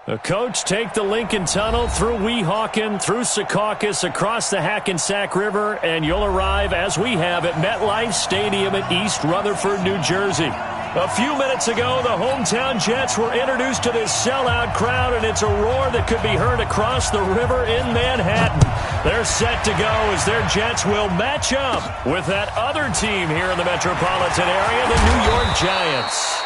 The coach take the Lincoln Tunnel through Weehawken, through Secaucus, across the Hackensack River, and you'll arrive, as we have, at MetLife Stadium in East Rutherford, New Jersey. A few minutes ago, the hometown Jets were introduced to this sellout crowd, and it's a roar that could be heard across the river in Manhattan. They're set to go as their Jets will match up with that other team here in the metropolitan area, the New York Giants.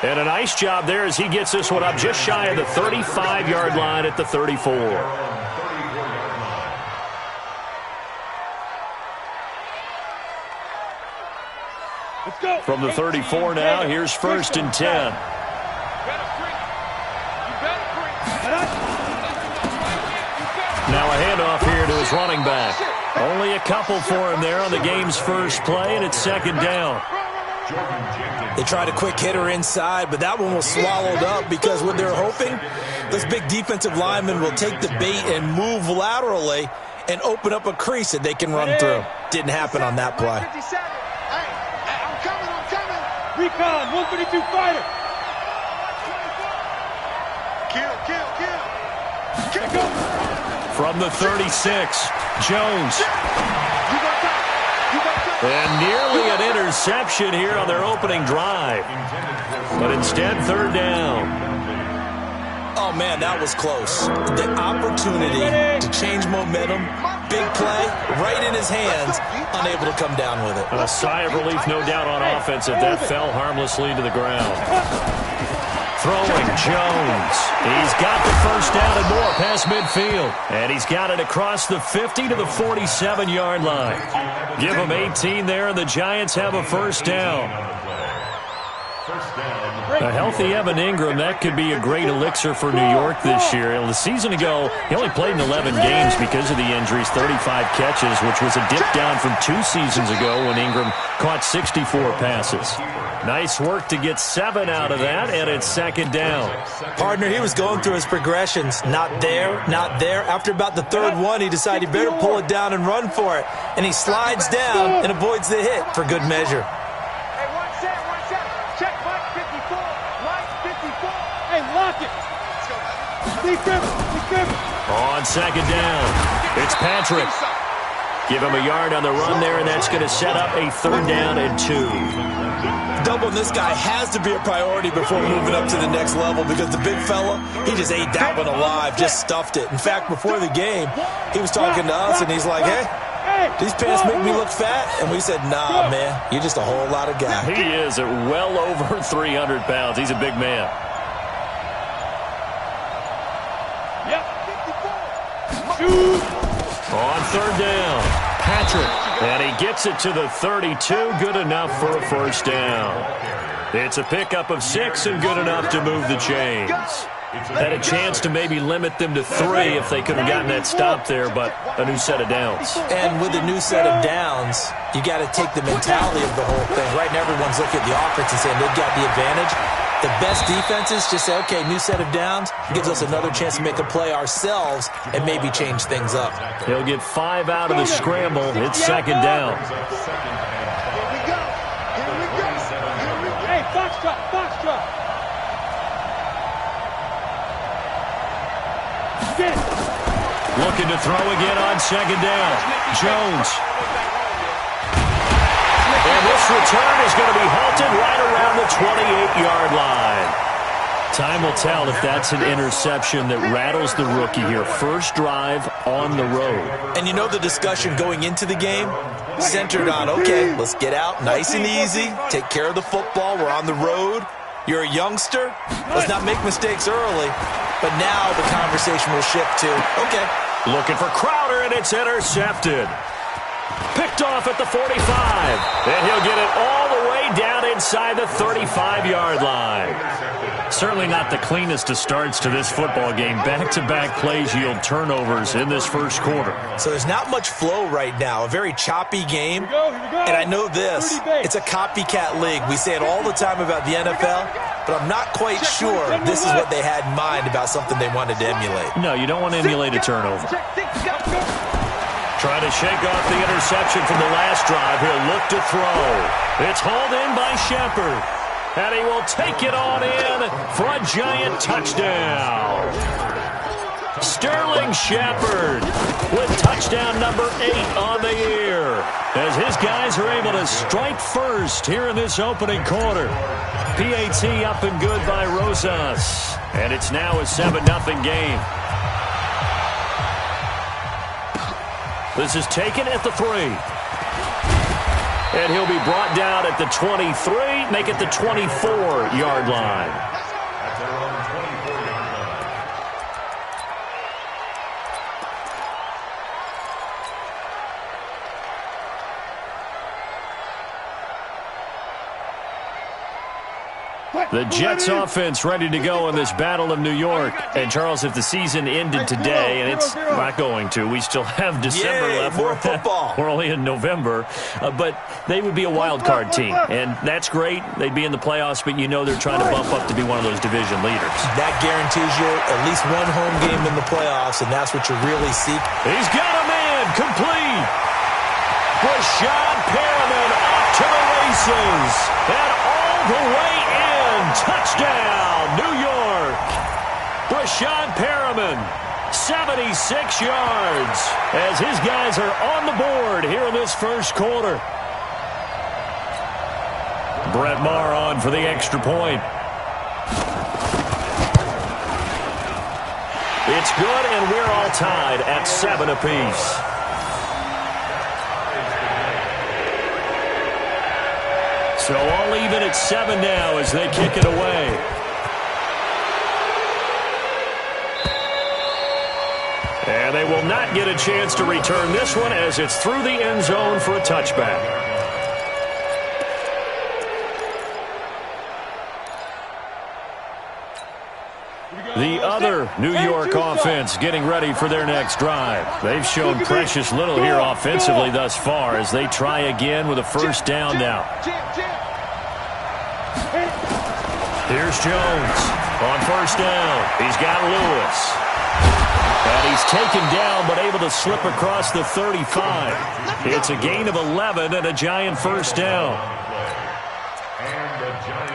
And a nice job there as he gets this one up just shy of the 35-yard line at the 34. Let's go. From the 34 now, here's 1st and 10. Now a handoff here to his running back. Only a couple for him there on the game's first play, and it's 2nd down. They tried a quick hitter inside, but that one was swallowed up because what they're hoping, those big defensive linemen will take the bait and move laterally and open up a crease that they can run through. Didn't happen on that play. I'm coming. Recon, 152 fighter. Kill. From the 36, Jones. And nearly an interception here on their opening drive. But instead, 3rd down. Oh, man, that was close. The opportunity to change momentum, big play, right in his hands, unable to come down with it. A sigh of relief, no doubt, on offense if that fell harmlessly to the ground. Throwing, Jones. He's got the 1st down and more past midfield. And he's got it across the 50 to the 47-yard line. Give him 18 there, and the Giants have a 1st down. A healthy Evan Ingram, that could be a great elixir for New York this year. The season ago, he only played in 11 games because of the injuries, 35 catches, which was a dip down from 2 seasons ago when Ingram caught 64 passes. Nice work to get 7 out of that, and it's 2nd down. Partner, he was going through his progressions. Not there. After about the 3rd one, he decided he better pull it down and run for it. And he slides down and avoids the hit for good measure. Hey, watch out. Check Mike 54. Mike 54. Hey, lock it. Let's go. On 2nd down, it's Patrick. Give him a yard on the run there, and that's going to set up a 3rd down and 2. Doubling this guy has to be a priority before moving up to the next level because the big fella, he just ate that one alive, just stuffed it. In fact, before the game, he was talking to us, and he's like, hey, these pants make me look fat. And we said, nah, man, you're just a whole lot of guy. He is at well over 300 pounds. He's a big man. On 3rd down, Patrick. And he gets it to the 32, good enough for a 1st down. It's a pickup of 6 and good enough to move the chains. Had a chance to maybe limit them to 3 if they could have gotten that stop there, but a new set of downs. And with a new set of downs, you got to take the mentality of the whole thing. Right now, everyone's looking at the offense and saying they've got the advantage. The best defenses just say, okay, new set of downs, gives us another chance to make a play ourselves and maybe change things up. He'll get 5 out of the scramble. It's 2nd down. Here we go. Hey, Foxtrot. Looking to throw again on 2nd down. Jones. And this return is going to be halted right around the 28-yard line. Time will tell if that's an interception that rattles the rookie here. First drive on the road. And you know the discussion going into the game centered on, okay, let's get out nice and easy, take care of the football, we're on the road. You're a youngster, let's not make mistakes early. But now the conversation will shift to, okay. Looking for Crowder, and it's intercepted. Picked off at the 45. And he'll get it all the way down inside the 35-yard line. Certainly not the cleanest of starts to this football game. Back-to-back plays yield turnovers in this first quarter. So there's not much flow right now. A very choppy game. And I know this. It's a copycat league. We say it all the time about the NFL, but I'm not quite sure this is what they had in mind about something they wanted to emulate. No, you don't want to emulate a turnover. Trying to shake off the interception from the last drive. He'll look to throw. It's hauled in by Shepard. And he will take it on in for a giant touchdown. Sterling Shepard with touchdown number 8 on the year, as his guys are able to strike first here in this opening quarter. PAT up and good by Rosas, and it's now a 7-0 game. This is taken at the 3. And he'll be brought down at the 23, make it the 24-yard line. The Jets offense ready to go in this Battle of New York. And, Charles, if the season ended today, and it's not going to, we still have December left. More football. We're only in November. But they would be a wild card team. And that's great. They'd be in the playoffs, but you know they're trying to bump up to be one of those division leaders. That guarantees you at least one home game in the playoffs, and that's what you really seek. He's got a man complete. Rashad Perriman off to the races. And all the way in. Touchdown, New York. Rashad Perriman, 76 yards, as his guys are on the board here in this first quarter. Brett Maher on for the extra point. It's good, and we're all tied at 7 apiece. So all even at 7 now as they kick it away. And they will not get a chance to return this one as it's through the end zone for a touchback. The other New York offense getting ready for their next drive. They've shown precious little here offensively thus far as they try again with a first down now. Here's Jones on first down. He's got Lewis. And he's taken down but able to slip across the 35. It's a gain of 11 and a giant first down.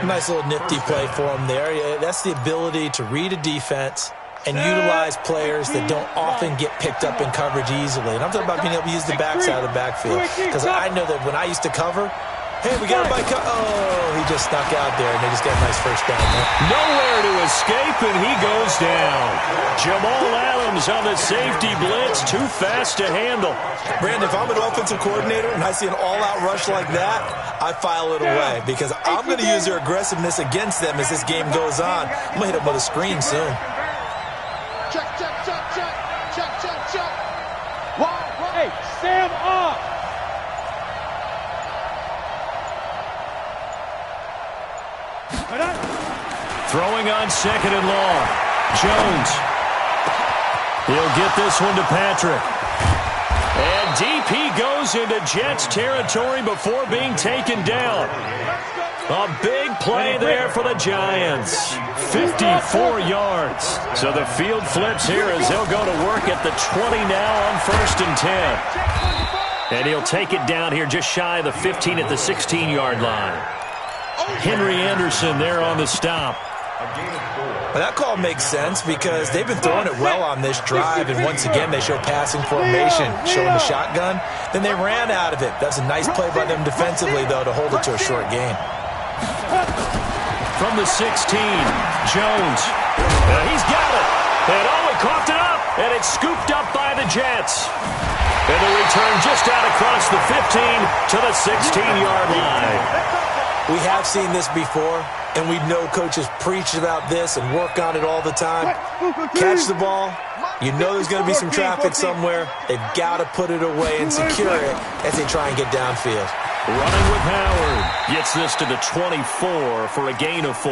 Nice little nifty play for him there. That's the ability to read a defense and utilize players that don't often get picked up in coverage easily. And I'm talking about being able to use the backside of the backfield. Because I know that when I used to cover, hey, we got him by he just snuck out there, and they just got a nice first down there. Nowhere to escape, and he goes down. Jamal Adams on the safety blitz, too fast to handle. Brandon, if I'm an offensive coordinator and I see an all-out rush like that, I file it away because I'm going to use their aggressiveness against them as this game goes on. I'm going to hit them with a screen soon. Check. Hey, Sam off. Throwing on second and long. Jones. He'll get this one to Patrick. And deep he goes into Jets territory before being taken down. A big play there for the Giants. 54 yards. So the field flips here as they'll go to work at the 20 now on first and 10. And he'll take it down here just shy of the 15 at the 16-yard line. Henry Anderson there on the stop. Well, that call makes sense because they've been throwing it well on this drive, and once again they show passing formation, showing the shotgun. Then they ran out of it. That's a nice play by them defensively, though, to hold it to a short gain. From the 16, Jones. He's got it. And he coughed it up, and it's scooped up by the Jets. And the return just out across the 15 to the 16-yard line. We have seen this before, and we know coaches preach about this and work on it all the time. Catch the ball. You know there's going to be some traffic somewhere. They've got to put it away and secure it as they try and get downfield. Running with Howard. Gets this to the 24 for a gain of 4.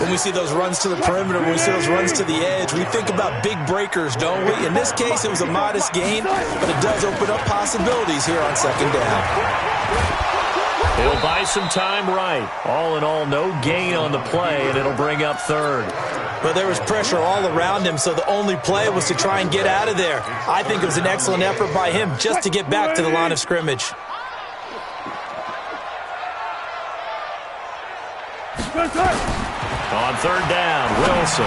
When we see those runs to the perimeter, when we see those runs to the edge, we think about big breakers, don't we? In this case, it was a modest gain, but it does open up possibilities here on second down. He'll buy some time right. All in all, no gain on the play, and it'll bring up third. But there was pressure all around him, so the only play was to try and get out of there. I think it was an excellent effort by him just to get back to the line of scrimmage. On third down, Wilson.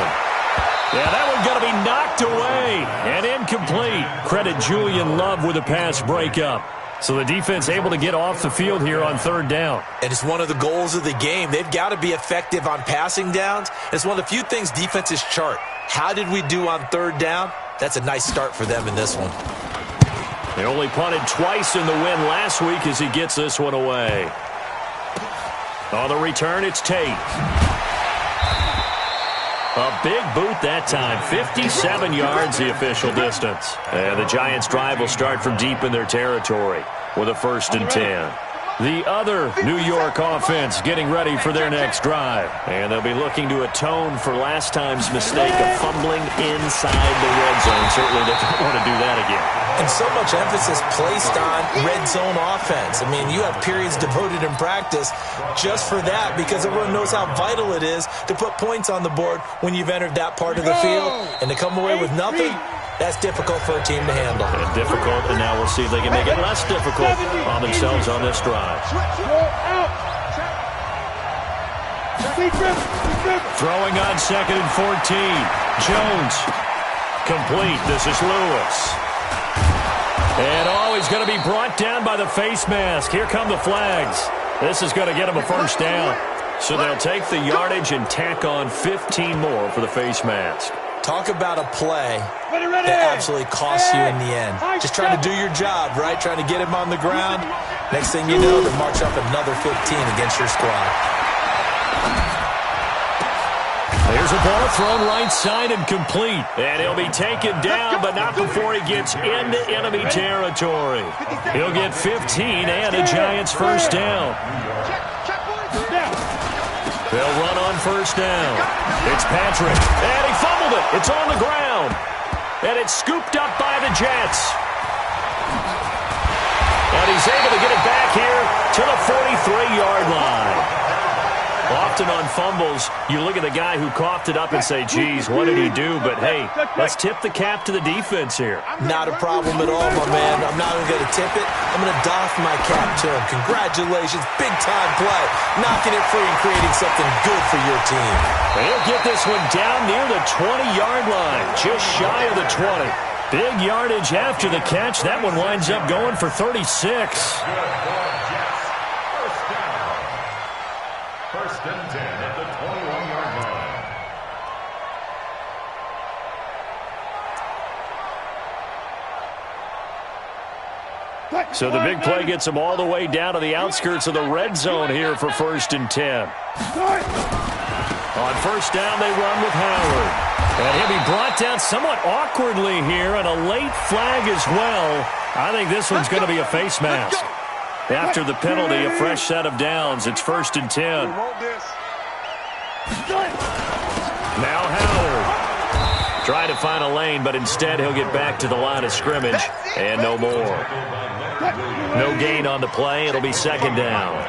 Yeah, that one's going to be knocked away and incomplete. Credit Julian Love with a pass breakup. So the defense able to get off the field here on third down. And it's one of the goals of the game. They've got to be effective on passing downs. It's one of the few things defenses chart. How did we do on third down? That's a nice start for them in this one. They only punted twice in the win last week as he gets this one away. On the return, it's Tate. A big boot that time. 57 yards the official distance. And the Giants' drive will start from deep in their territory with a 1st and 10. The other New York offense getting ready for their next drive. And they'll be looking to atone for last time's mistake of fumbling inside the red zone. Certainly they don't want to do that again. And so much emphasis placed on red zone offense. I mean, you have periods devoted in practice just for that because everyone knows how vital it is to put points on the board when you've entered that part of the field. And to come away with nothing, that's difficult for a team to handle. And difficult, and now we'll see if they can make it less difficult on themselves on this drive. Throwing on 2nd and 14. Jones. Complete. This is Lewis. And he's going to be brought down by the face mask. Here come the flags. This is going to get him a 1st down. So they'll take the yardage and tack on 15 more for the face mask. Talk about a play that absolutely costs you in the end. Just trying to do your job, right? Trying to get him on the ground. Next thing you know, they march up another 15 against your squad. There's a ball thrown right side and complete. And he'll be taken down, but not before he gets into enemy territory. He'll get 15 and a Giants 1st down. They'll run on 1st down. It's Patrick. And he fumbled it. It's on the ground. And it's scooped up by the Jets. And he's able to get it back here to the 43-yard line. Often on fumbles, you look at the guy who coughed it up and say, geez, what did he do? But, hey, let's tip the cap to the defense here. Not a problem at all, my man. I'm not even going to tip it. I'm going to doff my cap to him. Congratulations. Big-time play. Knocking it free and creating something good for your team. And he'll get this one down near the 20-yard line, just shy of the 20. Big yardage after the catch. That one winds up going for 36. First and 10 at the 21-yard line. So the big play gets him all the way down to the outskirts of the red zone here for 1st and 10. On 1st down, they run with Howard. And he'll be brought down somewhat awkwardly here, and a late flag as well. I think this one's going to be a face mask. After the penalty, a fresh set of downs. It's 1st and 10. Now Howard. Trying to find a lane, but instead he'll get back to the line of scrimmage. And no more. No gain on the play. It'll be 2nd down.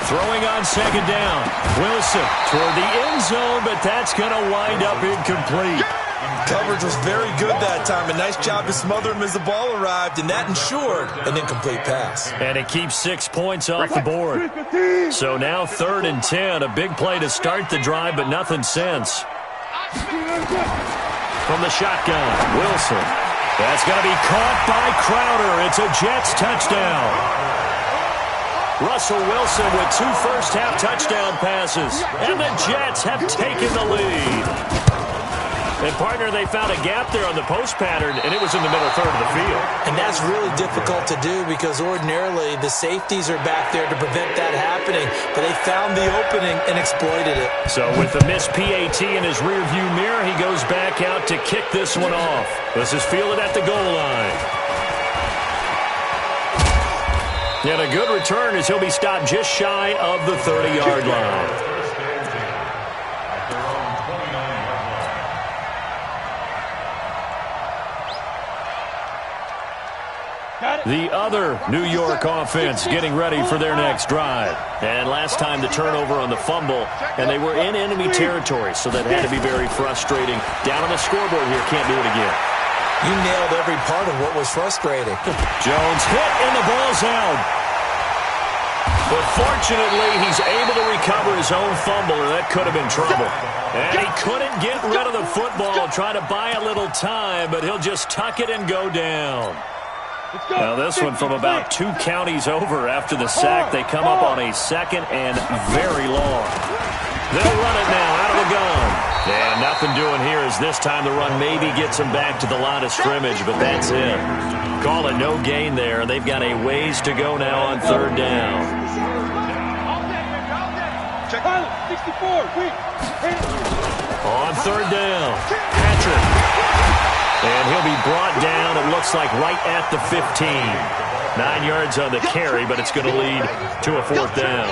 Throwing on 2nd down. Wilson toward the end zone, but that's going to wind up incomplete. Coverage was very good that time. A nice job to smother him as the ball arrived, and that ensured an incomplete pass. And it keeps 6 points off the board. So now 3rd and 10. A big play to start the drive, but nothing since. From the shotgun, Wilson. That's going to be caught by Crowder. It's a Jets touchdown. Russell Wilson with 2 first-half touchdown passes. And the Jets have taken the lead. And, partner, they found a gap there on the post pattern, and it was in the middle third of the field. And that's really difficult to do because ordinarily the safeties are back there to prevent that happening. But they found the opening and exploited it. So with the missed PAT in his rearview mirror, he goes back out to kick this one off. This is fielded at the goal line. And a good return as he'll be stopped just shy of the 30-yard line. The other New York offense getting ready for their next drive. And last time the turnover on the fumble, and they were in enemy territory, so that had to be very frustrating. Down on the scoreboard here, can't do it again. You nailed every part of what was frustrating. Jones hit, and the ball's out. But fortunately, he's able to recover his own fumble, or that could have been trouble. And he couldn't get rid of the football, trying to buy a little time, but he'll just tuck it and go down. Now this one from about 2 counties over after the sack. They come up on a 2nd and very long. They'll run it now out of the gun. And nothing doing here as this time the run maybe gets them back to the line of scrimmage, but that's it. Call it no gain there, and they've got a ways to go now on 3rd down. On 3rd down, Patrick. And he'll be brought down, it looks like, right at the 15. 9 yards on the carry, but it's going to lead to a 4th down.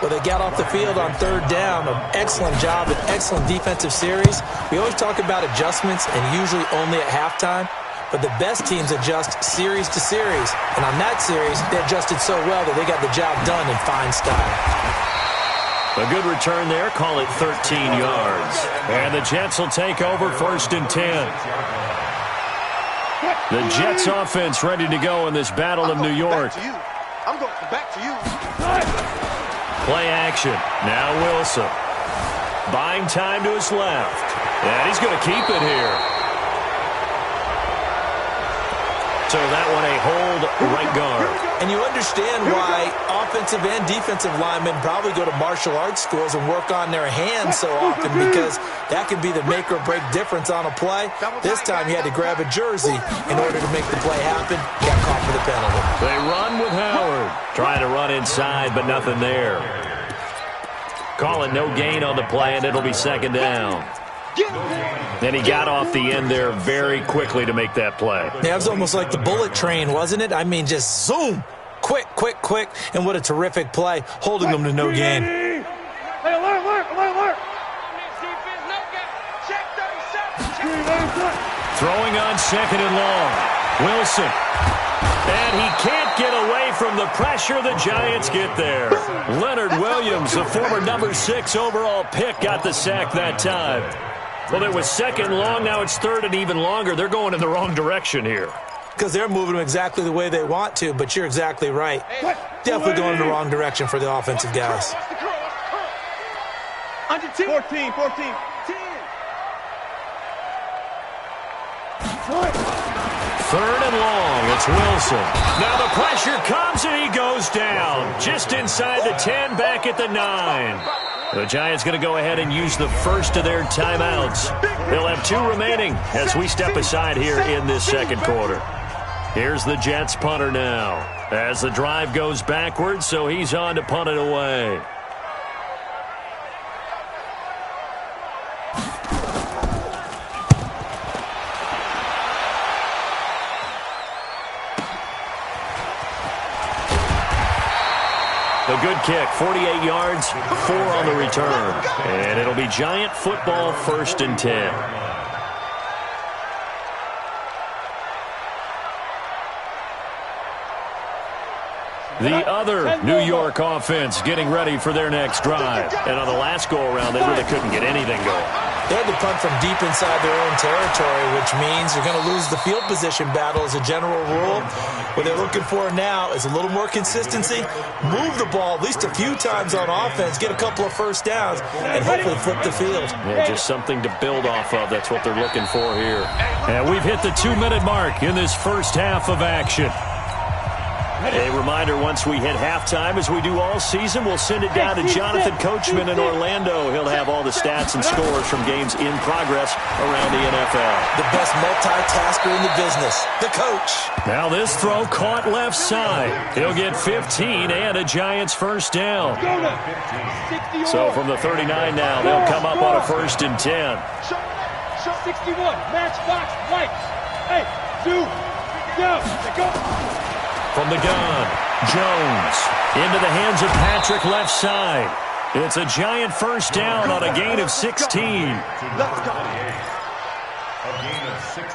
Well, they got off the field on 3rd down. An excellent job, an excellent defensive series. We always talk about adjustments, and usually only at halftime. But the best teams adjust series to series. And on that series, they adjusted so well that they got the job done in fine style. A good return there. Call it 13 yards. And the Jets will take over 1st and 10. The Jets offense ready to go in this Battle of New York. I'm going back to you. Play action. Now Wilson. Buying time to his left. And he's going to keep it here. So that one a hold right guard. And you understand why offensive and defensive linemen probably go to martial arts schools and work on their hands so often, because that can be the make or break difference on a play. This time he had to grab a jersey in order to make the play happen. Got caught for the penalty. They run with Howard. Trying to run inside, but nothing there. Calling no gain on the play, and it'll be 2nd down. And he got off the end there very quickly to make that play. Yeah, it was almost like the bullet train, wasn't it? I mean, just zoom. Quick, quick, quick. And what a terrific play, holding them to no gain. Hey, alert. Throwing on 2nd and long. Wilson. And he can't get away from the pressure the Giants get there. Leonard Williams, the former number 6 overall pick, got the sack that time. Well, it was 2nd long, now it's 3rd and even longer. They're going in the wrong direction here. Because they're moving them exactly the way they want to, but you're exactly right. Definitely going in the wrong direction for the offensive guys. Under 10. 14. 3rd and long, it's Wilson. Now the pressure comes and he goes down. Just inside the 10, back at the 9. The Giants going to go ahead and use the first of their timeouts. They'll have 2 remaining as we step aside here in this 2nd quarter. Here's the Jets punter now as the drive goes backwards, so he's on to punt it away. A good kick, 48 yards, 4 on the return. And it'll be Giant football 1st and 10. The other New York offense getting ready for their next drive. And on the last go-around, they really couldn't get anything going. They had to punt from deep inside their own territory, which means you're going to lose the field position battle as a general rule. What they're looking for now is a little more consistency, move the ball at least a few times on offense, get a couple of first downs, and hopefully flip the field. Yeah, just something to build off of. That's what they're looking for here. And we've hit the 2-minute mark in this first half of action. A reminder, once we hit halftime, as we do all season, we'll send it down to Jonathan Coachman in Orlando. He'll have all the stats and scores from games in progress around the NFL. The best multitasker in the business, the coach. Now this throw caught left side. He'll get 15 and a Giants first down. So from the 39 now, they'll come up on a 1st and 10. 61, matchbox, white. Hey, 2, go. From the gun, Jones into the hands of Patrick left side. It's a Giant first down on a gain of 16.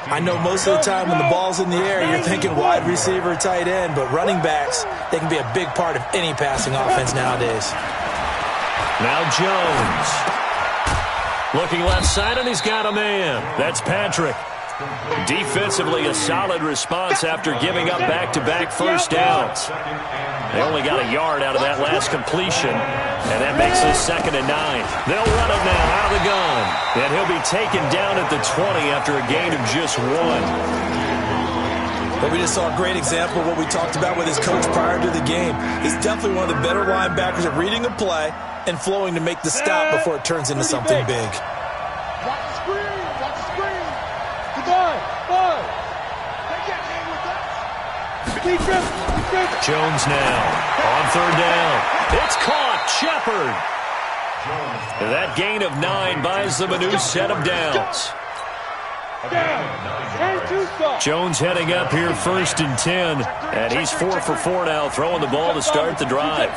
I know most of the time when the ball's in the air, you're thinking wide receiver, tight end, but running backs, they can be a big part of any passing offense nowadays. Now Jones. Looking left side, and he's got a man. That's Patrick. Defensively, a solid response after giving up back-to-back first downs. They only got a yard out of that last completion, and that makes it 2nd and 9. They'll run it now out of the gun, and he'll be taken down at the 20 after a gain of just 1. But we just saw a great example of what we talked about with his coach prior to the game. He's definitely one of the better linebackers at reading a play and flowing to make the stop before it turns into something big. Watch the screen. Watch the screen. Goodbye. Bye. Take that man with us. Defense. Jones now on 3rd down. It's caught. Shepard. That gain of 9 buys them a new set of downs. Jones heading up here 1st and 10, and he's 4 for 4 now, throwing the ball to start the drive.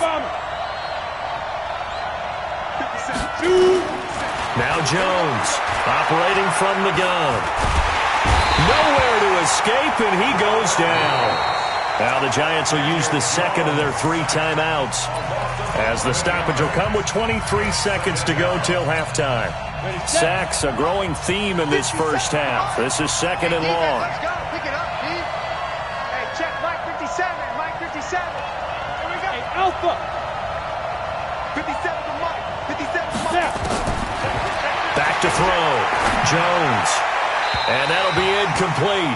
Now Jones operating from the gun. Nowhere to escape, and he goes down. Now the Giants will use the second of their 3 timeouts, as the stoppage will come with 23 seconds to go till halftime. Sacks, a growing theme in this first half. This is 2nd and long. Let's go. Pick it up, Pete. Hey, check Mike 57. Mike 57. Here we go. Hey, Alpha. 57 to Mike. 57 to Mike. Back to throw. Jones. And that'll be incomplete.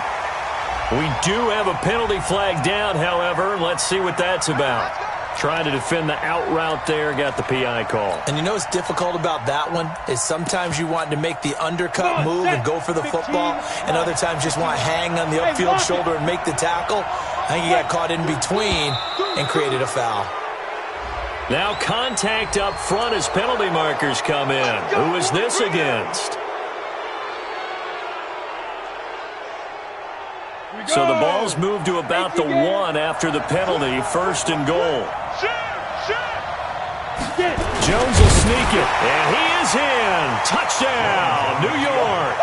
We do have a penalty flag down, however. Let's see what that's about. Trying to defend the out route there, got the PI call. And you know what's difficult about that one is sometimes you want to make the undercut move and go for the football, and other times just want to hang on the upfield shoulder and make the tackle. I think he got caught in between and created a foul. Now contact up front as penalty markers come in. Who is this against? So the ball's moved to about the 1 after the penalty, 1st and goal. Jones will sneak it, and he is in. Touchdown, New York.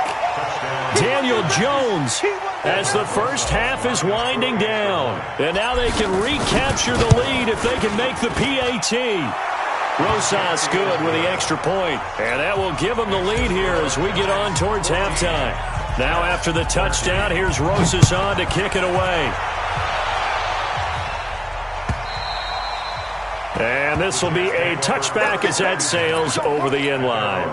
Daniel Jones, as the first half is winding down. And now they can recapture the lead if they can make the PAT. Rosas good with the extra point, and that will give them the lead here as we get on towards halftime. Now after the touchdown, here's Rosas on to kick it away. And this will be a touchback as that sails over the end line.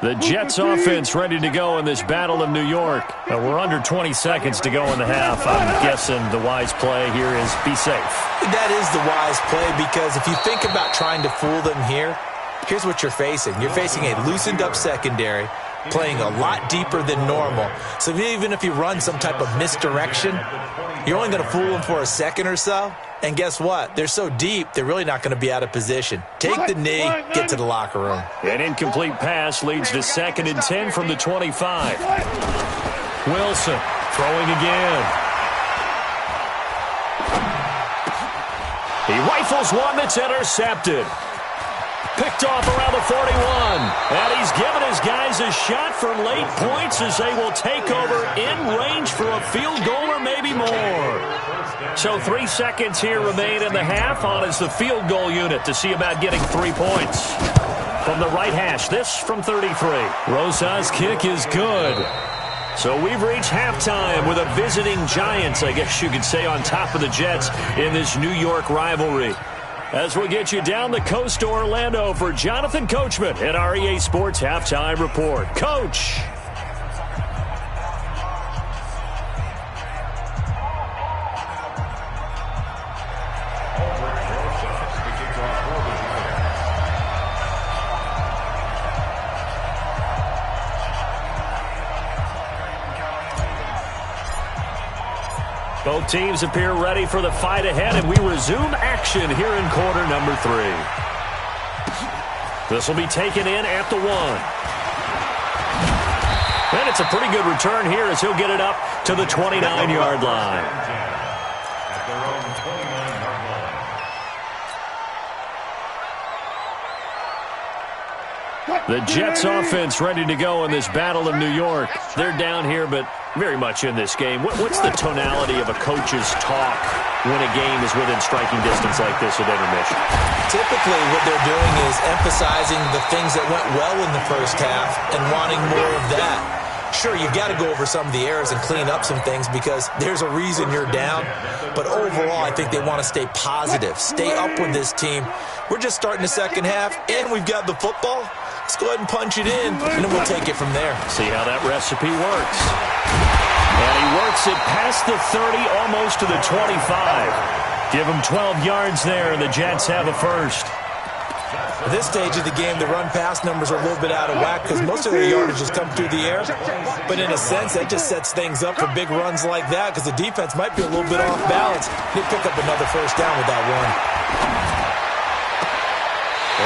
The Jets offense ready to go in this Battle of New York. We're under 20 seconds to go in the half. I'm guessing the wise play here is be safe. That is the wise play, because if you think about trying to fool them here, here's what you're facing. You're facing a loosened up secondary, playing a lot deeper than normal. So even if you run some type of misdirection, you're only going to fool them for a second or so. And guess what? They're so deep, they're really not going to be out of position. Take the knee, get to the locker room. An incomplete pass leads to 2nd and 10 from the 25. Wilson throwing again. He rifles one that's intercepted. Picked off around the 41. And he's given his guys a shot for late points as they will take over in range for a field goal or maybe more. So 3 seconds here remain in the half. On is the field goal unit to see about getting 3 points. From the right hash, this from 33. Rosas' kick is good. So we've reached halftime with a visiting Giants, I guess you could say, on top of the Jets in this New York rivalry. As we'll get you down the coast to Orlando for Jonathan Coachman at our EA Sports Halftime Report. Coach. Both teams appear ready for the fight ahead, and we resume action here in quarter number 3. This will be taken in at the 1. And it's a pretty good return here as he'll get it up to the 29-yard line. The Jets offense ready to go in this Battle of New York. They're down here, but very much in this game. What's the tonality of a coach's talk when a game is within striking distance like this at intermission? Typically, what they're doing is emphasizing the things that went well in the first half and wanting more of that. Sure, you've got to go over some of the errors and clean up some things because there's a reason you're down. But overall, I think they want to stay positive, stay up with this team. We're just starting the second half, and we've got the football. Let's go ahead and punch it in, and then we'll take it from there. See how that recipe works. And he works it past the 30, almost to the 25. Give him 12 yards there, and the Jets have a first. At this stage of the game, the run-pass numbers are a little bit out of whack because most of their yardage has come through the air. But in a sense, that just sets things up for big runs like that because the defense might be a little bit off balance. They pick up another first down with that one.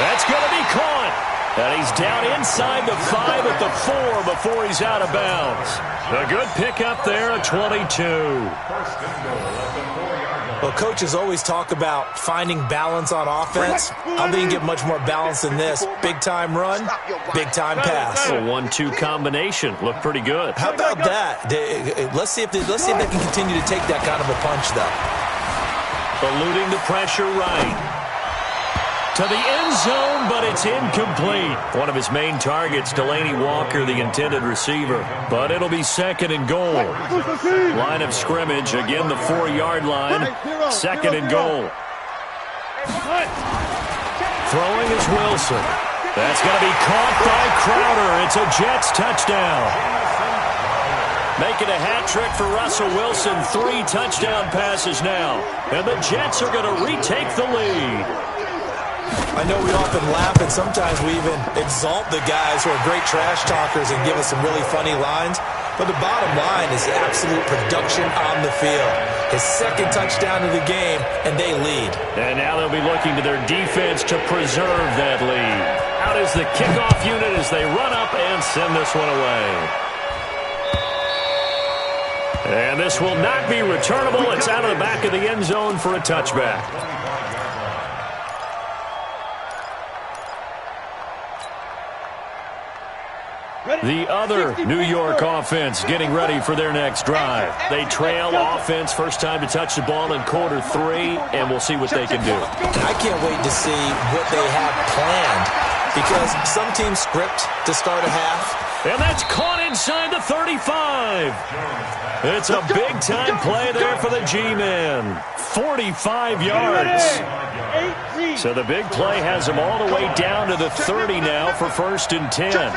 That's going to be caught. And he's down inside the 5 at the 4 before he's out of bounds. A good pickup there at 22. Well, coaches always talk about finding balance on offense. I don't think you get much more balance than this. Big-time run, big-time pass. A 1-2 combination. Looked pretty good. How about that? Let's see if they can continue to take that kind of a punch, though. Eluding the pressure right. To the end zone, but it's incomplete. One of his main targets, Delaney Walker, the intended receiver. But it'll be second and goal. Line of scrimmage, again the 4-yard line. Second and goal. Throwing is Wilson. That's going to be caught by Crowder. It's a Jets touchdown. Making a hat trick for Russell Wilson. 3 touchdown passes now. And the Jets are going to retake the lead. I know we often laugh, and sometimes we even exalt the guys who are great trash talkers and give us some really funny lines. But the bottom line is absolute production on the field. His second touchdown of the game, and they lead. And now they'll be looking to their defense to preserve that lead. Out is the kickoff unit as they run up and send this one away. And this will not be returnable. It's out of the back of the end zone for a touchback. The other New York offense getting ready for their next drive. They trail offense, first time to touch the ball in quarter 3, and we'll see what they can do. I can't wait to see what they have planned because some teams script to start a half. And that's caught inside the 35. It's a big-time play there for the G-men. 45 yards. So the big play has them all the way down to the 30 now for first and 10.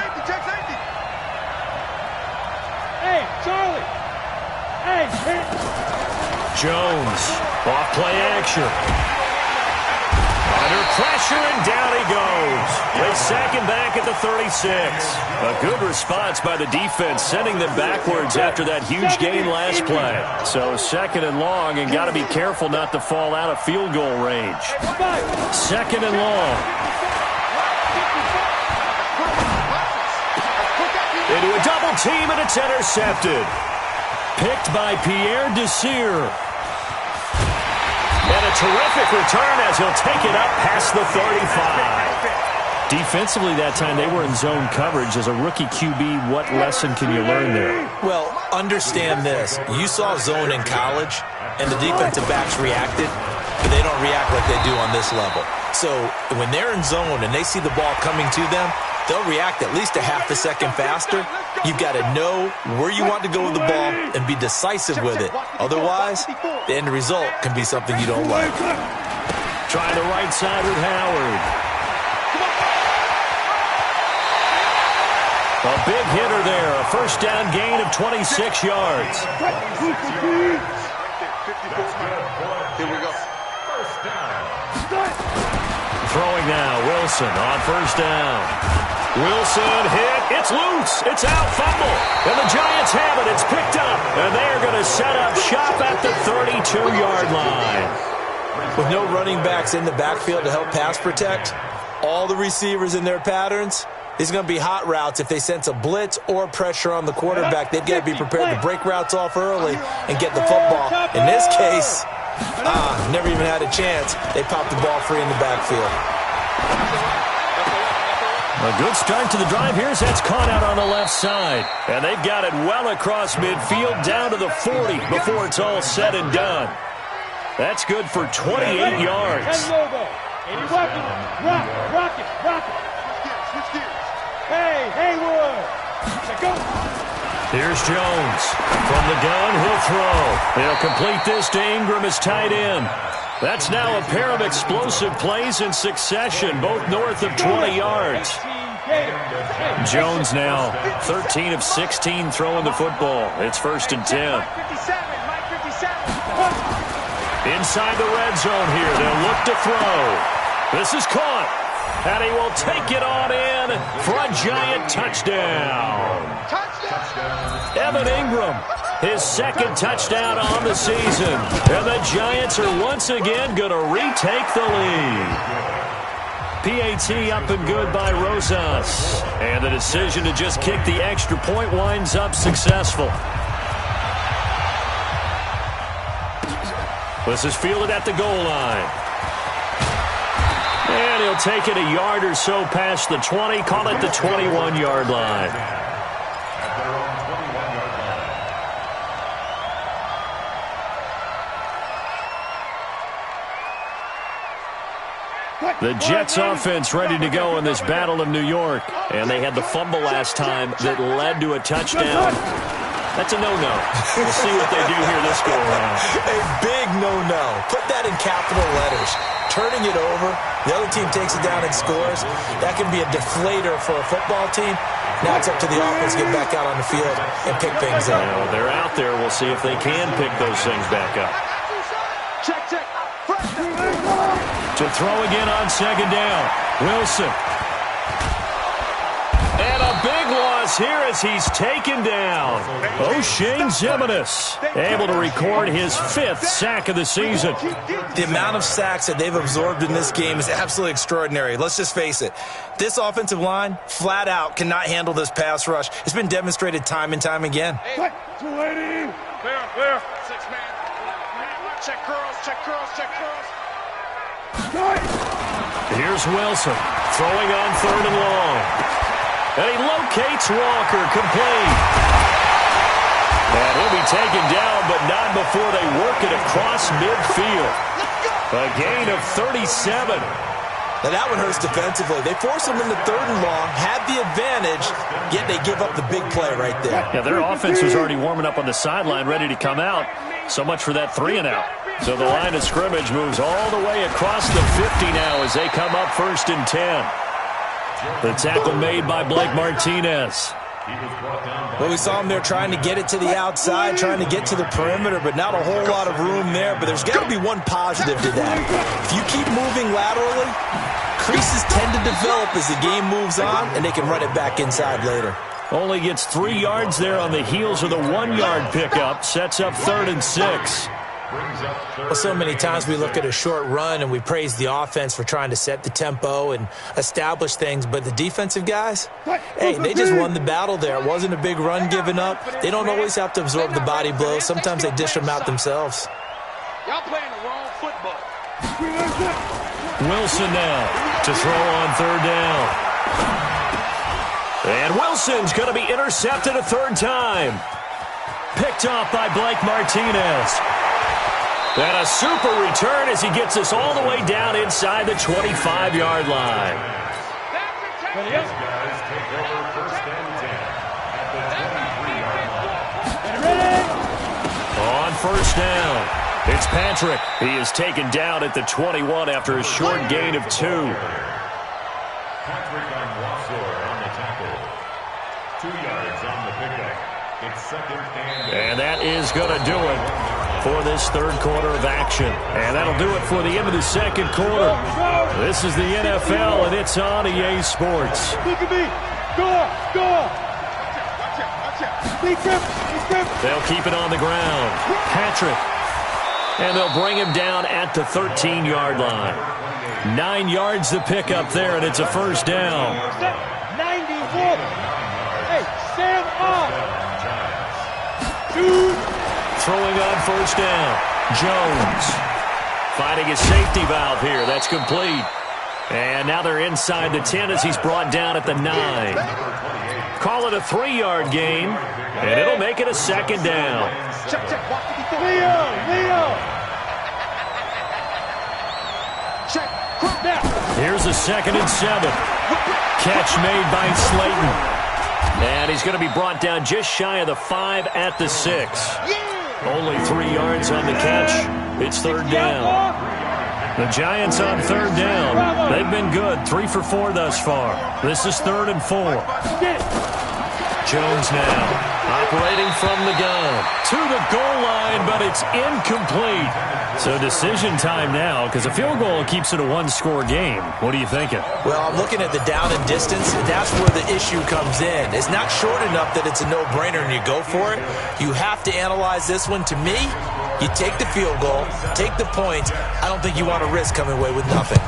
Jones, off play action. Under pressure, and down he goes. They sack him back at the 36. A good response by the defense, sending them backwards after that huge gain last play. So second and long, and got to be careful not to fall out of field goal range. Second and long. Into a double team, and it's intercepted. Picked by Pierre Desir. And a terrific return as he'll take it up past the 35. Defensively that time, they were in zone coverage. As a rookie QB, what lesson can you learn there? Well, understand this. You saw zone in college, and the defensive backs reacted, but they don't react like they do on this level. So when they're in zone and they see the ball coming to them, they'll react at least a half a second faster. You've got to know where you want to go with the ball and be decisive with it. Otherwise, the end result can be something you don't like. Trying the right side with Howard. A big hitter there. A first down gain of 26 yards. Here we go. First down. Throwing now, Wilson on first down. Wilson hit. It's loose. It's out. Fumble. And the Giants have it. It's picked up. And they're going to set up shop at the 32-yard line. With no running backs in the backfield to help pass protect, all the receivers in their patterns, these are going to be hot routes. If they sense a blitz or pressure on the quarterback, they've got to be prepared to break routes off early and get the football. In this case, never even had a chance. They popped the ball free in the backfield. A good start to the drive here as that's caught out on the left side. And they've got it well across midfield down to the 40 before it's all said and done. That's good for 28 yards. Any weapon? Rock it. Switch gears. Hey, Haywood. Go. Here's Jones. From the gun, he'll throw. He'll complete this to Ingram as tight end. That's now a pair of explosive plays in succession, both north of 20 yards. Jones now 13 of 16 throwing the football. It's 1st and 10. Inside the red zone here, they'll look to throw. This is caught, and he will take it on in for a giant touchdown. Evan Ingram, his 2nd touchdown on the season. And the Giants are once again going to retake the lead. PAT up and good by Rosas. And the decision to just kick the extra point winds up successful. This is fielded at the goal line. And he'll take it a yard or so past the 20, call it the 21-yard line. The Jets offense ready to go in this Battle of New York. And they had the fumble last time that led to a touchdown. That's a no-no. We'll see what they do here this go-around. A big no-no. Put that in capital letters. Turning it over, the other team takes it down and scores. That can be a deflator for a football team. Now it's up to the offense to get back out on the field and pick things up. Well, they're out there. We'll see if they can pick those things back up. Check. To throw again on 2nd down. Wilson. And a big loss here as he's taken down. O'Shane Zimenez able to record his 5th sack of the season. The amount of sacks that they've absorbed in this game is absolutely extraordinary. Let's just face it. This offensive line, flat out, cannot handle this pass rush. It's been demonstrated time and time again. 280. Clear. 6-man. Check curls. Here's Wilson throwing on 3rd and long. And he locates Walker, complete. And he'll be taken down, but not before they work it across midfield. A gain of 37. Now that one hurts defensively. They force him into 3rd and long, had the advantage, yet they give up the big play right there. Yeah, their offense was already warming up on the sideline, ready to come out. So much for that 3-and-out. So the line of scrimmage moves all the way across the 50 now as they come up 1st and 10. The tackle made by Blake Martinez. Well, we saw him there trying to get it to the outside, trying to get to the perimeter, but not a whole lot of room there. But there's got to be one positive to that. If you keep moving laterally, creases tend to develop as the game moves on, and they can run it back inside later. Only gets 3 yards there on the heels of the 1-yard pickup. Sets up 3rd and 6. Well, so many times we look at a short run and we praise the offense for trying to set the tempo and establish things, but the defensive guys, hey, they just won the battle there. It wasn't a big run given up. They don't always have to absorb the body blows. Sometimes they dish them out themselves. Y'all playing the wrong football. Wilson now to throw on 3rd down. And Wilson's going to be intercepted a 3rd time. Picked off by Blake Martinez. And a super return as he gets us all the way down inside the 25-yard line. Guys take over 1st and 10 at the 23-yard line. On 1st down, it's Patrick. He is taken down at the 21 after a short gain of 2. Patrick Wasor on the tackle. 2 yards on the pickup. It's 2nd and that is going to do it for this 3rd quarter of action. And that'll do it for the end of the 2nd quarter. This is the NFL, and it's on EA Sports. Look at me. Go. They'll keep it on the ground. Patrick. And they'll bring him down at the 13-yard line. 9 yards to pick up there, and it's a 1st down. 94. Hey, stand up. Throwing on 1st down. Jones finding a safety valve here. That's complete. And now they're inside the 10 as he's brought down at the 9. Call it a 3-yard gain, and it'll make it a 2nd down. Check. Leo. Check. Now. Here's a 2nd and 7. Catch made by Slayton. And he's going to be brought down just shy of the 5 at the 6. Only 3 yards on the catch. It's 3rd down. The Giants on 3rd down. They've been good, 3 for 4 thus far. This is 3rd and 4. Jones now operating from the gun to the goal line, but it's incomplete. So decision time now, because a field goal keeps it a 1-score game. What are you thinking? Well, I'm looking at the down and distance. That's where the issue comes in. It's not short enough that it's a no-brainer and you go for it. You have to analyze this one. To me, you take the field goal, take the points. I don't think you want to risk coming away with nothing.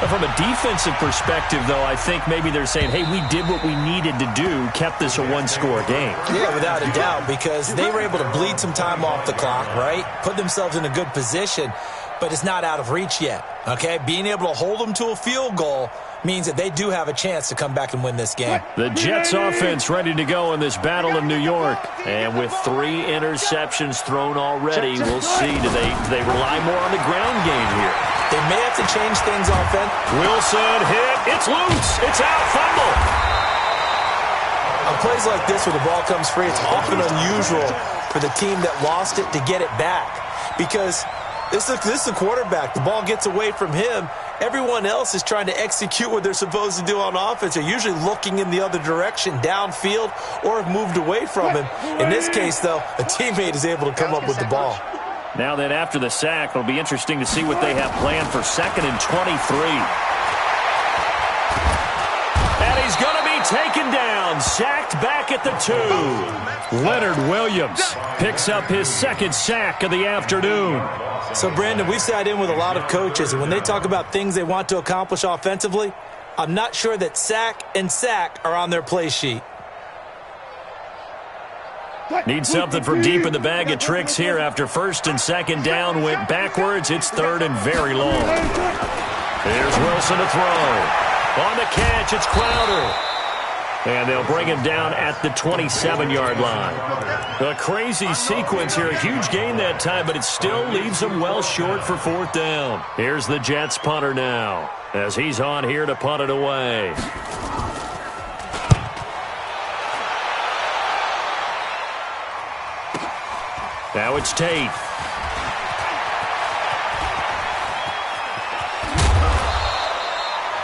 From a defensive perspective, though, I think maybe they're saying, hey, we did what we needed to do, kept this a 1-score game. Yeah, without a doubt, because they were able to bleed some time off the clock, right? Put themselves in a good position, but it's not out of reach yet, okay? Being able to hold them to a field goal means that they do have a chance to come back and win this game. The Jets offense ready to go in this battle in New York. And with 3 interceptions thrown already, we'll see. Do they rely more on the ground game here? They may have to change things offense. Wilson hit. It's loose. It's out. Fumble. On plays like this where the ball comes free, it's often unusual for the team that lost it to get it back. Because this is the quarterback. The ball gets away from him. Everyone else is trying to execute what they're supposed to do on offense. They're usually looking in the other direction, downfield, or have moved away from him. In this case, though, a teammate is able to come up with the ball. Now then, after the sack, it'll be interesting to see what they have planned for 2nd and 23. And he's going to be taken down, sacked back at the 2. Leonard Williams picks up his 2nd sack of the afternoon. So, Brandon, we've sat in with a lot of coaches, and when they talk about things they want to accomplish offensively, I'm not sure that sack and sack are on their play sheet. Need something from deep in the bag of tricks here after 1st and 2nd down went backwards. It's 3rd and very long. Here's Wilson to throw. On the catch, it's Crowder. And they'll bring him down at the 27-yard line. A crazy sequence here. A huge gain that time, but it still leaves them well short for 4th down. Here's the Jets punter now as he's on here to punt it away. Now it's Tate.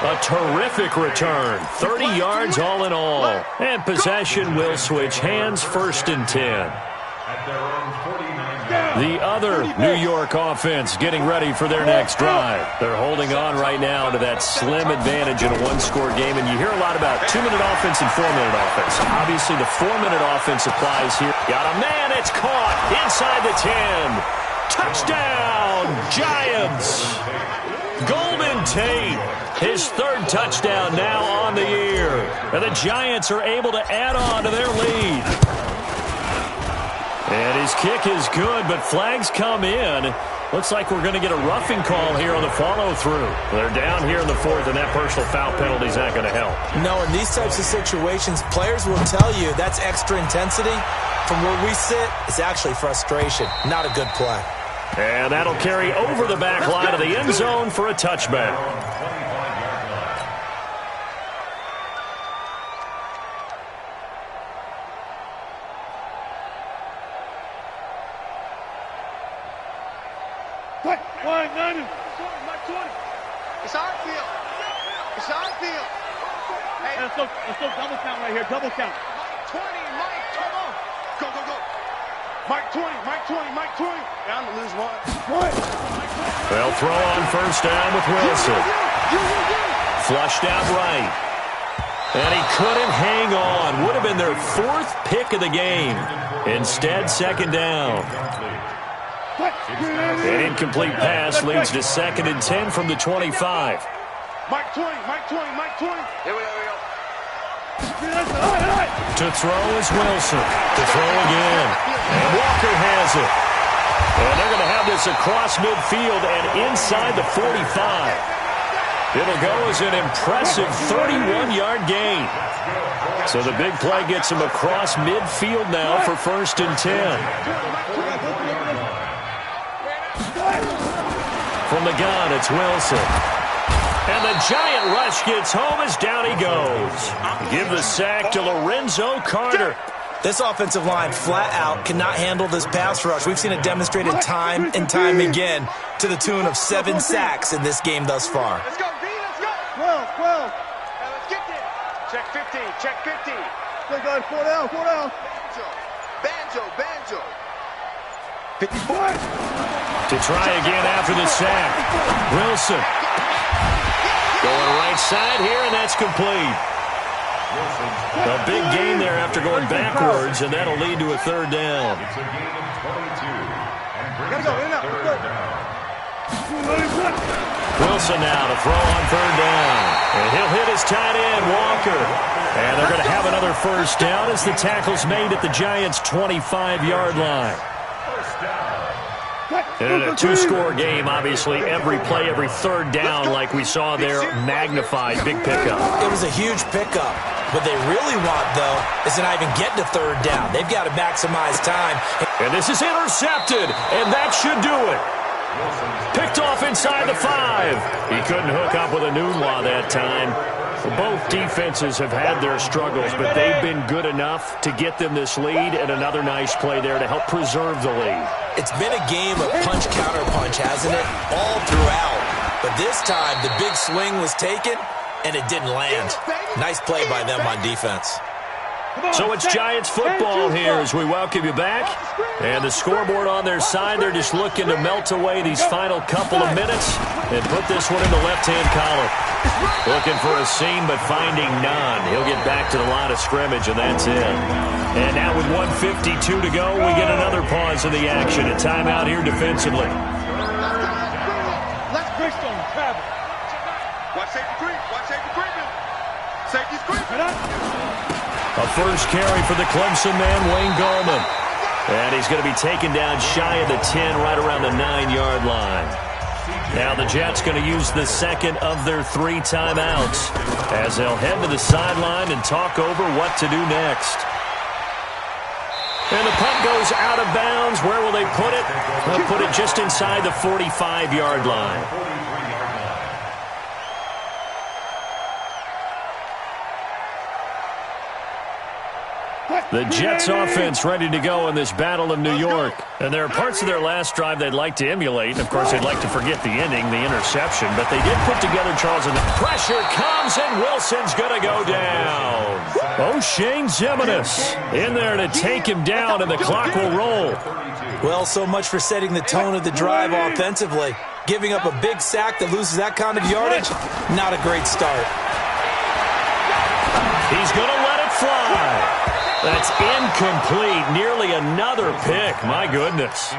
A terrific return. 30 yards all in all. And possession will switch hands, 1st and 10. The other New York offense getting ready for their next drive. They're holding on right now to that slim advantage in a 1-score game. And you hear a lot about 2-minute offense and 4-minute offense. Obviously, the 4-minute offense applies here. Got a man. It's caught inside the 10. Touchdown, Giants. Golden Tate. His 3rd touchdown now on the year. And the Giants are able to add on to their lead. And his kick is good, but flags come in. Looks like we're going to get a roughing call here on the follow-through. They're down here in the 4th, and that personal foul penalty is not going to help. No, in these types of situations, players will tell you that's extra intensity. From where we sit, it's actually frustration. Not a good play. And that'll carry over the back line of the end zone for a touchback. It's our field. It's our field. Hey, let's go double count right here. Double count. 20, Mike, come on. Go, go, go. Mike 20, Mike 20, Mike 20. Yeah, I'm going to lose one. They'll throw on 1st down with Wilson. Flushed out right. And he couldn't hang on. Would have been their 4th pick of the game. Instead, 2nd down. An incomplete pass leads to 2nd and 10 from the 25. Mike 20, Mike 20, Mike 20. Here we go, To throw is Wilson. To throw again. And Walker has it. And they're going to have this across midfield and inside the 45. It'll go as an impressive 31-yard gain. So the big play gets him across midfield now for 1st and 10. From the gun, it's Wilson. And the giant rush gets home as down he goes. Give the sack to Lorenzo Carter. This offensive line flat out cannot handle this pass rush. We've seen it demonstrated time and time again to the tune of 7 sacks in this game thus far. Let's go, B, let's go. 12. Now let's get there. Check 50, check 50. Let's go, 4 down. Banjo. 54. To try again after the sack. Wilson. Going right side here, and that's complete. A big gain there after going backwards, and that'll lead to a 3rd down. It's a gain of 22. And brings Gotta go, up in and out. 3rd down. Wilson now to throw on 3rd down. And he'll hit his tight end, Walker. And they're going to have another 1st down as the tackle's made at the Giants' 25-yard line. And in a 2-score game, obviously, every play, every 3rd down, like we saw there, magnified. Big pickup. It was a huge pickup. What they really want, though, is to not even get to 3rd down. They've got to maximize time. And this is intercepted, and that should do it. Picked off inside the 5. He couldn't hook up with a Nunwa that time. Both defenses have had their struggles, but they've been good enough to get them this lead, and another nice play there to help preserve the lead. It's been a game of punch-counter-punch, hasn't it? All throughout. But this time, the big swing was taken, and it didn't land. Nice play by them on defense. So it's Giants football here as we welcome you back. And the scoreboard on their side, they're just looking to melt away these final couple of minutes and put this one in the left-hand column. Looking for a seam, but finding none. He'll get back to the line of scrimmage, and that's it. And now with 1:52 to go, we get another pause in the action. A timeout here defensively. Let's Christian travel. Watch safety creep. Safety's creeping. A 1st carry for the Clemson man, Wayne Gallman. And he's going to be taken down shy of the 10, right around the 9-yard line. Now the Jets going to use the 2nd of their 3 timeouts as they'll head to the sideline and talk over what to do next. And the punt goes out of bounds. Where will they put it? They'll put it just inside the 45-yard line. The Jets offense ready to go in this battle of New York. And there are parts of their last drive they'd like to emulate. Of course, they'd like to forget the ending, the interception. But they did put together, Charles, and the pressure comes, and Wilson's going to go down. O'Shane Zimenez in there to take him down, and the clock will roll. Well, so much for setting the tone of the drive offensively. Giving up a big sack that loses that kind of yardage, not a great start. He's going to let it fly. That's incomplete. Nearly another pick. My goodness.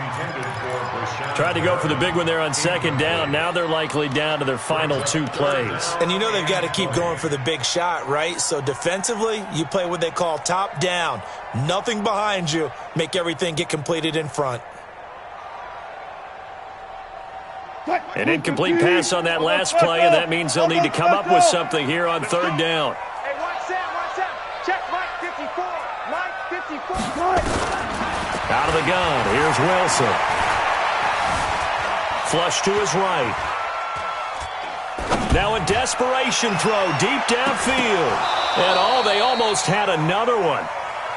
Tried to go for the big one there on 2nd down. Now they're likely down to their final 2 plays. And you know they've got to keep going for the big shot, right? So defensively, you play what they call top down. Nothing behind you. Make everything get completed in front. An incomplete pass on that last play, and that means they'll need to come up with something here on 3rd down. Hey, watch Sam. Check Mike 54. Out of the gun, here's Wilson. Flush to his right. Now a desperation throw deep downfield. And they almost had another one.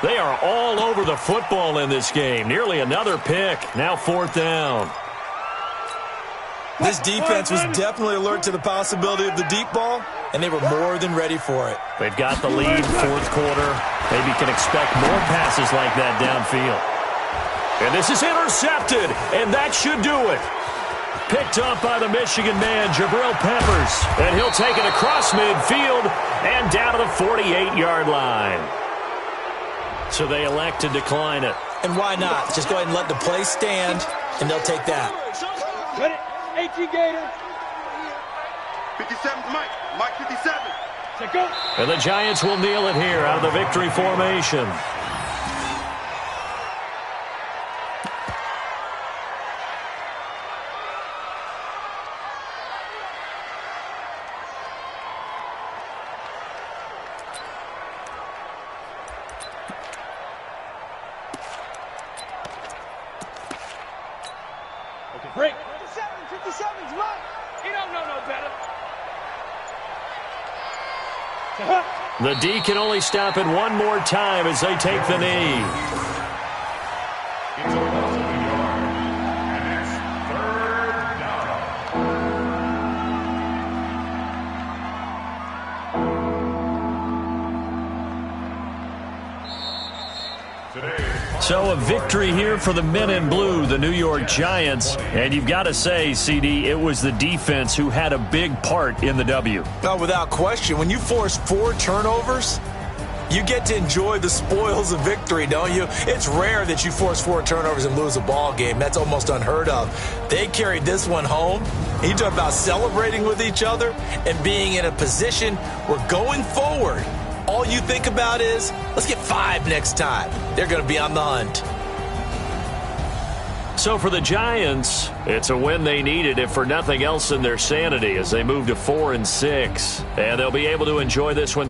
They are all over the football in this game. Nearly another pick. Now 4th down. This defense was definitely alert to the possibility of the deep ball, and they were more than ready for it. They've got the lead, 4th quarter. Maybe can expect more passes like that downfield. And this is intercepted, and that should do it. Picked up by the Michigan man, Jabril Peppers. And he'll take it across midfield and down to the 48-yard line. So they elect to decline it. And why not? Just go ahead and let the play stand, and they'll take that. Ready? 18 Gator. 57 Mike 57. Check go. And the Giants will kneel it here out of the victory formation. The D can only stop it one more time as they take the knee. It's a loss of a yard, and it's third down. So a victory here for the men in blue, the New York Giants. And you've got to say, CD, it was the defense who had a big part in the W. No, without question. When you force 4 turnovers, you get to enjoy the spoils of victory, don't you? It's rare that you force 4 turnovers and lose a ball game. That's almost unheard of. They carried this one home. You talk about celebrating with each other and being in a position where going forward, all you think about is, let's get 5 next time. They're going to be on the hunt. So for the Giants, it's a win they needed, if for nothing else, in their sanity, as they move to 4-6. And they'll be able to enjoy this one.